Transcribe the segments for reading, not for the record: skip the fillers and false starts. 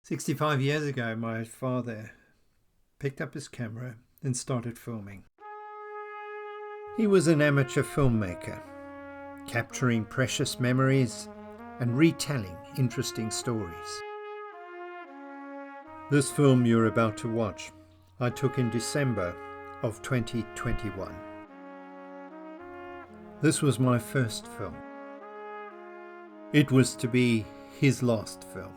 65 years ago, my father picked up his camera and started filming. He was an amateur filmmaker, capturing precious memories and retelling interesting stories. This film you're about to watch, I took in December of 2021. This was my first film. It was to be his last film.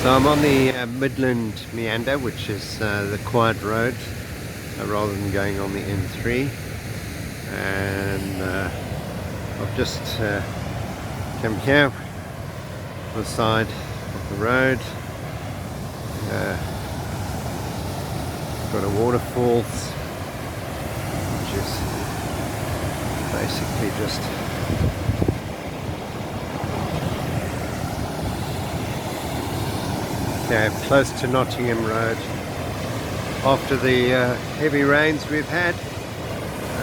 So I'm on the Midland Meander, which is the quiet road, rather than going on the N3. And I've just come here on the side of the road. Got a waterfall, which is basically just close to Nottingham Road. After the heavy rains we've had,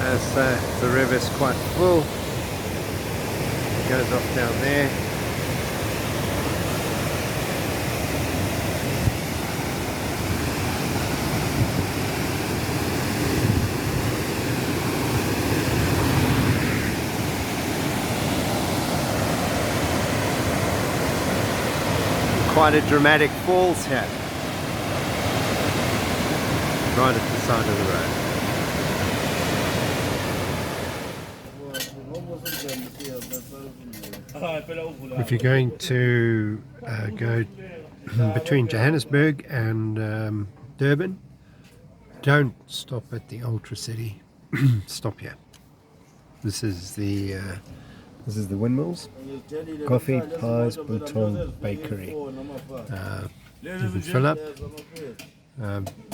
as the river's quite full, it goes off down there. Quite a dramatic falls here, right at the side of the road. If you're going to go between Johannesburg and Durban, don't stop at the Ultra City. Stop here. This is the Windmills. Coffee, pies, biltong, bakery. You can fill up.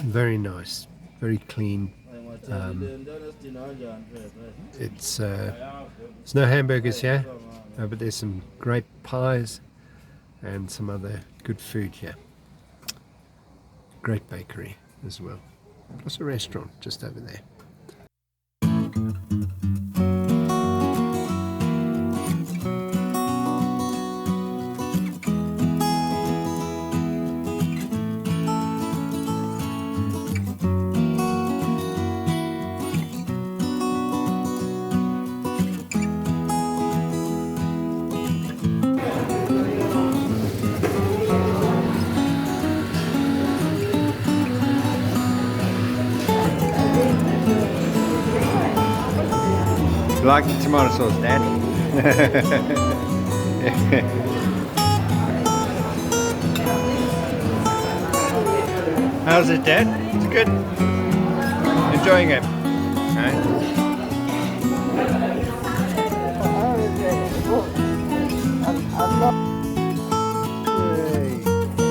Very nice, very clean. It's no hamburgers here, but there's some great pies and some other good food here. Great bakery as well. Plus a restaurant just over there. Like the tomato sauce, Dad? How's it, Dad? It's good. Enjoying it. Right?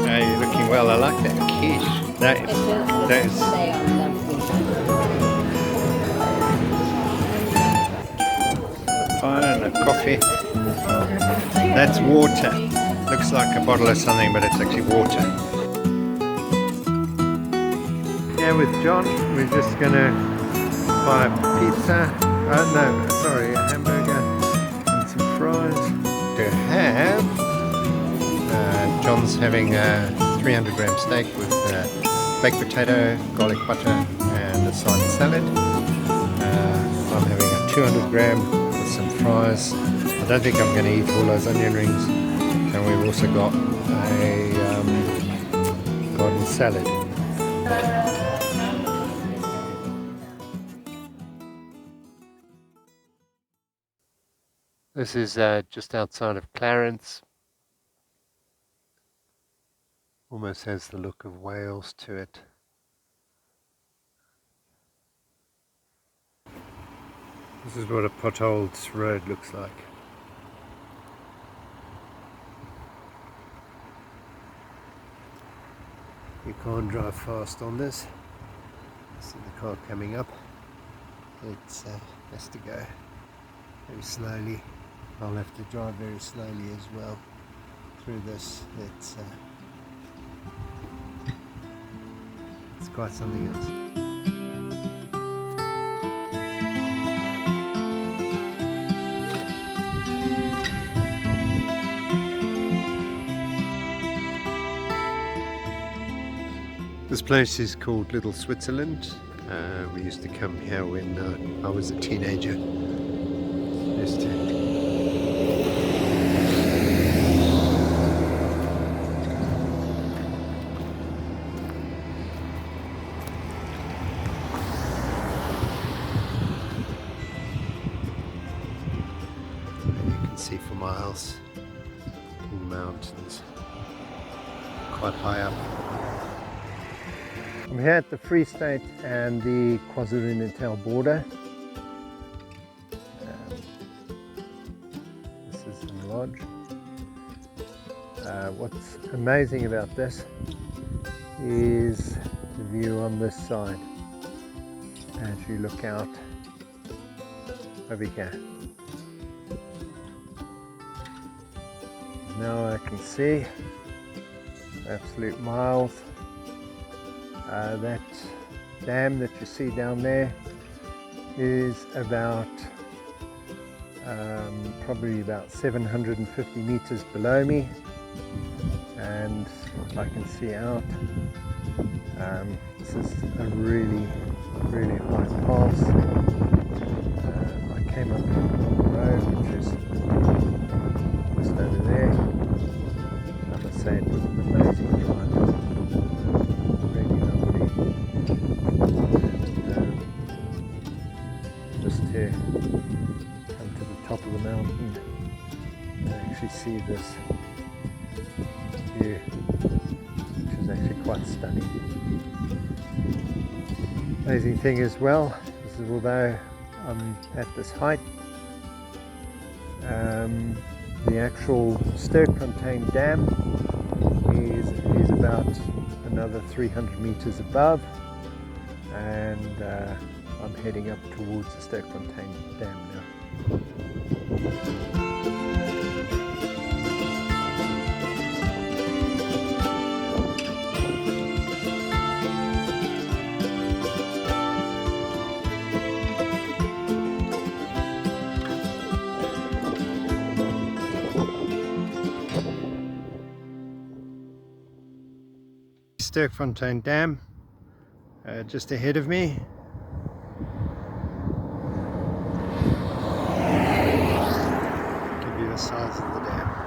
Hey, you're looking well. I like that quiche. That is. And a coffee. That's water. Looks like a bottle of something, but it's actually water. Yeah, with John, we're just gonna buy a pizza. No, sorry, a hamburger and some fries to have. John's having a 300-gram steak with baked potato, garlic butter, and a side salad. I'm having a 200-gram. Some fries. I don't think I'm going to eat all those onion rings. And we've also got a garden salad. This is just outside of Clarence. Almost has the look of Wales to it. This is what a potholed road looks like. You can't drive fast on this. See the car coming up. It has to go very slowly. I'll have to drive very slowly as well through this. It's quite something else. This place is called Little Switzerland. We used to come here when I was a teenager. Used to. And you can see for miles in the mountains, quite high up. I'm here at the Free State and the Kwazulu-Natal border. This is the lodge. What's amazing about this is the view on this side as you look out over here. Now I can see absolute miles. That dam that you see down there is about probably about 750 meters below me, and I can see out. This is a really high pass. I came up the road, which is just over there. I must say it was an amazing drive. Just to come to the top of the mountain and actually see this view, which is actually quite stunning. Amazing thing as well is that although I'm at this height, the actual Sterkfontein dam is about another 300 meters above, and I'm heading up towards the Sterkfontein dam now. Sterkfontein Dam just ahead of me. Give you the size of the dam.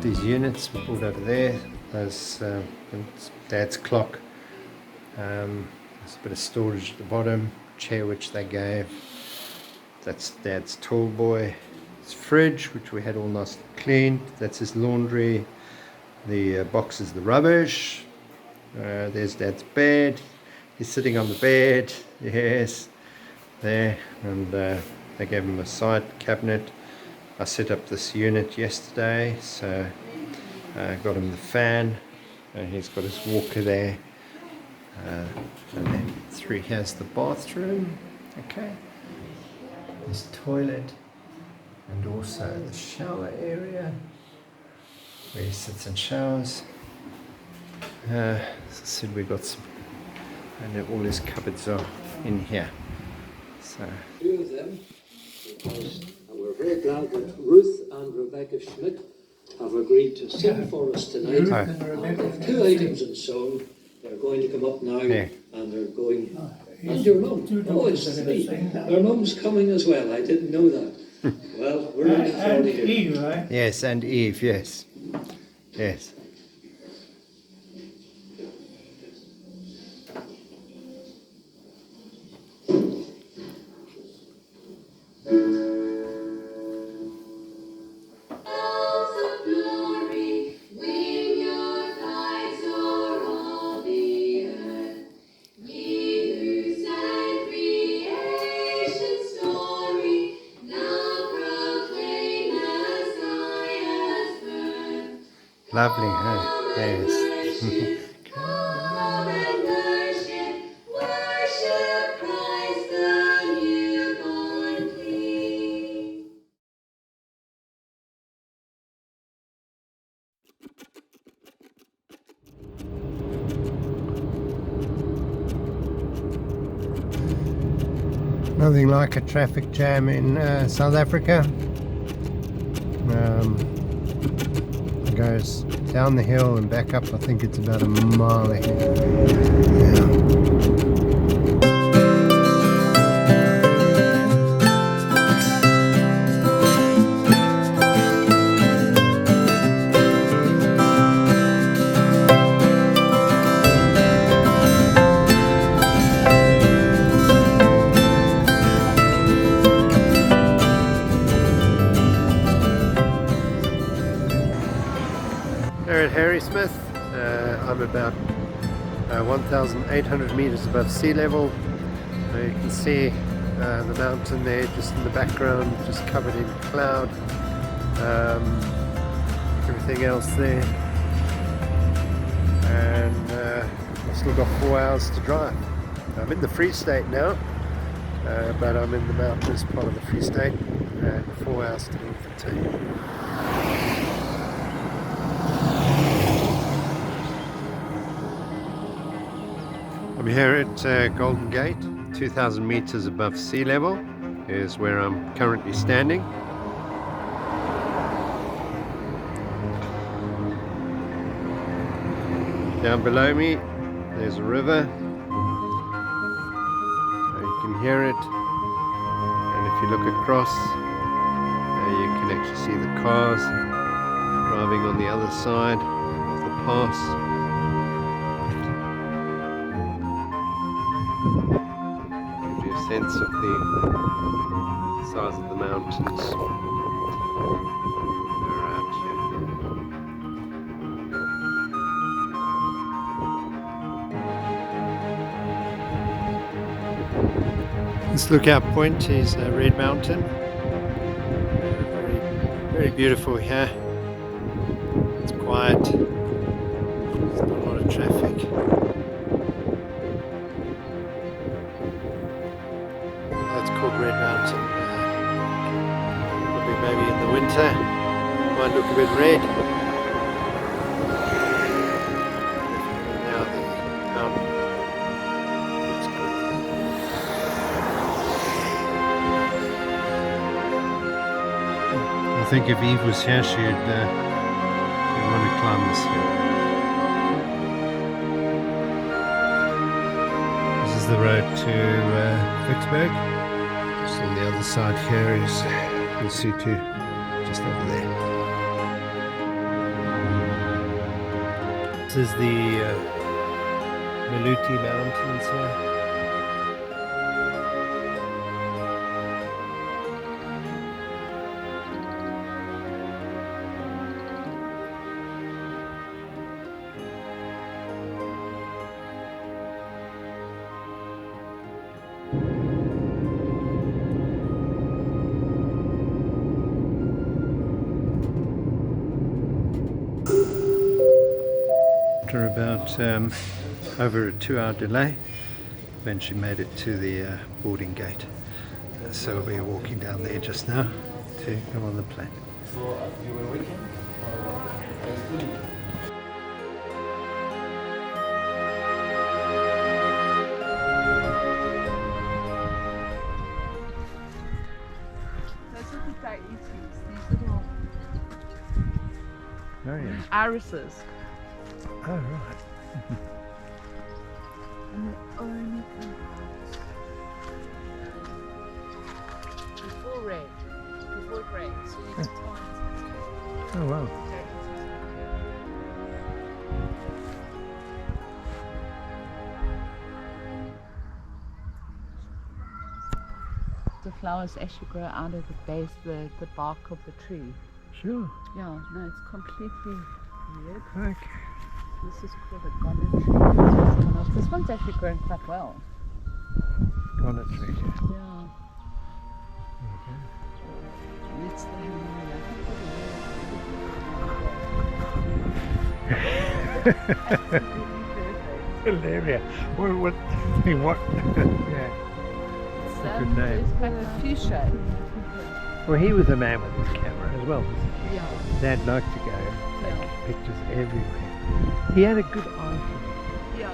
These units we pulled over there. There's Dad's clock. There's a bit of storage at the bottom. Chair which they gave. That's Dad's tall boy. His fridge, which we had all nice and cleaned. That's his laundry. The box is the rubbish. There's Dad's bed. He's sitting on the bed. Yes, there. And they gave him a side cabinet. I set up this unit yesterday, so I got him the fan, and he's got his walker there, and then through here's the bathroom, okay, his toilet, and also the shower area where he sits and showers. As I said, we've got some, and all his cupboards are in here. So. Two of them, because we're very glad that Ruth and Rebecca Schmidt have agreed to sing for us tonight. They've 2 items in song. They're going to come up now, and they're going. And your mum. Oh, it's 3. Their mum's coming as well. I didn't know that. Well, we're looking forward to hearing. Eve, right? Yes, and Eve, yes. Yes. Lovely, huh? Yes. Come and worship Christ the newborn King. Nothing like a traffic jam in South Africa. It goes down the hill and back up. I think it's about a mile ahead. Yeah. There at Harry Smith, I'm about 1,800 meters above sea level. You can see the mountain there just in the background, just covered in cloud. Everything else there, and I've still got 4 hours to drive. I'm in the Free State now, but I'm in the mountainous part of the Free State, and 4 hours to Sterkfontein. I'm here at Golden Gate, 2,000 meters above sea level is where I'm currently standing. Down below me there's a river, you can hear it, and if you look across you can actually see the cars driving on the other side of the pass. Give you a sense of the size of the mountains around here. This lookout point is Red Mountain. Very beautiful here. It's quiet. There's not a lot of traffic. That's called Red Mountain. Probably maybe in the winter might look a bit red. Now the mountain looks good. I think if Eve was here, she'd want to climb this hill. This is the road to Vicksburg. So on the other side here is C2, just over there. This is the Maluti Mountains here. After about over a 2-hour delay, eventually made it to the boarding gate. So we're walking down there just now to go on the plane. Those are the daiitis, these little Oh yeah. irises. Oh right. And they only come out before red, before it rains. So you can plant Oh wow. The flowers actually grow out of the base, the bark of the tree. Sure. Yeah, no, it's completely weird. Okay. This is called a Gaulle tree. That's what someone else. This one's actually grown quite well. Gaulle tree. Yeah. It's the Hilarious. What? Yeah. It's Good name. It's like a fuchsia. Well, he was a man with his camera as well. Yeah. Dad liked to go take pictures everywhere. He had a good eye for it. Yeah.